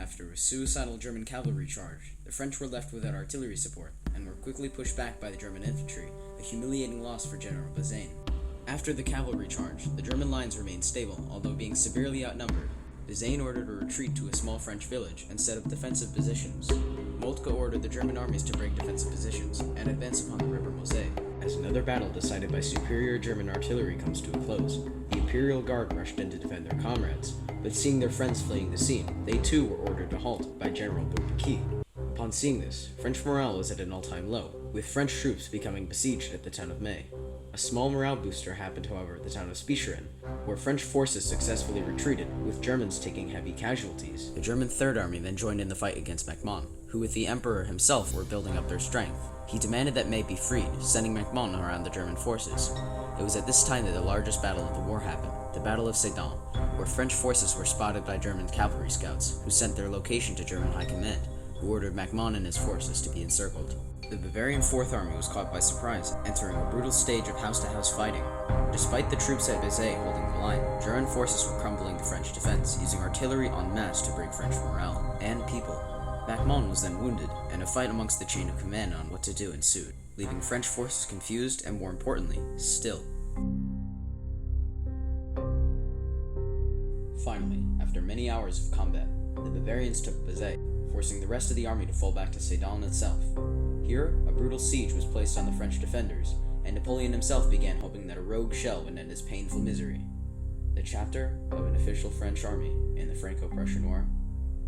After a suicidal German cavalry charge, the French were left without artillery support and were quickly pushed back by the German infantry, a humiliating loss for General Bazaine. After the cavalry charge, the German lines remained stable, although being severely outnumbered. Bazaine ordered a retreat to a small French village and set up defensive positions. Moltke ordered the German armies to break defensive positions and advance upon the river Moselle. As another battle decided by superior German artillery comes to a close, the Imperial Guard rushed in to defend their comrades, but seeing their friends fleeing the scene, they too were ordered to halt by General Bourbaki. Upon seeing this, French morale was at an all-time low, with French troops becoming besieged at the town of May. A small morale booster happened, however, at the town of Spicherin, where French forces successfully retreated, with Germans taking heavy casualties. The German Third Army then joined in the fight against MacMahon, who with the Emperor himself were building up their strength. He demanded that May be freed, sending MacMahon around the German forces. It was at this time that the largest battle of the war happened, the Battle of Sedan, where French forces were spotted by German cavalry scouts, who sent their location to German high command, who ordered MacMahon and his forces to be encircled. The Bavarian Fourth Army was caught by surprise, entering a brutal stage of house-to-house fighting. Despite the troops at Béziers holding the line, German forces were crumbling the French defense, using artillery en masse to break French morale and people. MacMahon was then wounded, and a fight amongst the chain of command on what to do ensued, leaving French forces confused and, more importantly, still. Finally, after many hours of combat, the Bavarians took Béziers, forcing the rest of the army to fall back to Sedan itself. Here, a brutal siege was placed on the French defenders, and Napoleon himself began hoping that a rogue shell would end his painful misery. The chapter of an official French army in the Franco Prussian War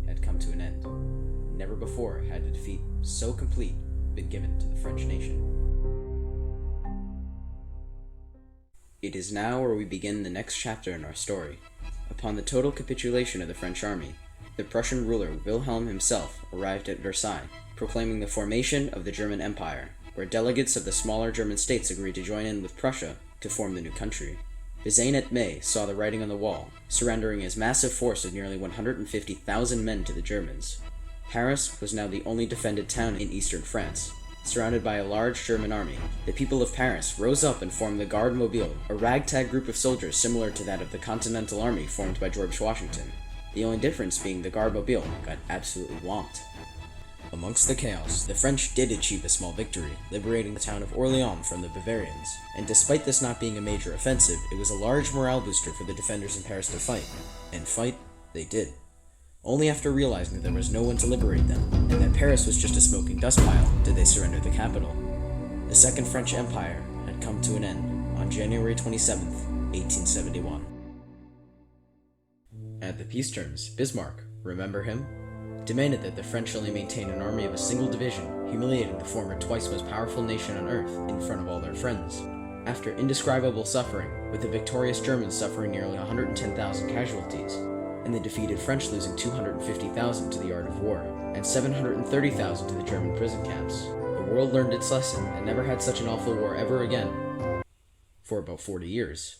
had come to an end. Never before had a defeat so complete been given to the French nation. It is now where we begin the next chapter in our story. Upon the total capitulation of the French army, the Prussian ruler Wilhelm himself arrived at Versailles, proclaiming the formation of the German Empire, where delegates of the smaller German states agreed to join in with Prussia to form the new country. Bazaine at May saw the writing on the wall, surrendering his massive force of nearly 150,000 men to the Germans. Paris was now the only defended town in eastern France. Surrounded by a large German army, the people of Paris rose up and formed the Garde Mobile, a ragtag group of soldiers similar to that of the Continental Army formed by George Washington. The only difference being the Garde Mobile got absolutely whomped. Amongst the chaos, the French did achieve a small victory, liberating the town of Orleans from the Bavarians, and despite this not being a major offensive, it was a large morale booster for the defenders in Paris to fight, and fight they did. Only after realizing that there was no one to liberate them, and that Paris was just a smoking dust pile, did they surrender the capital. The Second French Empire had come to an end on January 27, 1871. At the peace terms, Bismarck, remember him, demanded that the French only maintain an army of a single division, humiliating the former twice most powerful nation on earth in front of all their friends. After indescribable suffering, with the victorious Germans suffering nearly 110,000 casualties, and the defeated French losing 250,000 to the art of war, and 730,000 to the German prison camps, the world learned its lesson and never had such an awful war ever again, for about 40 years.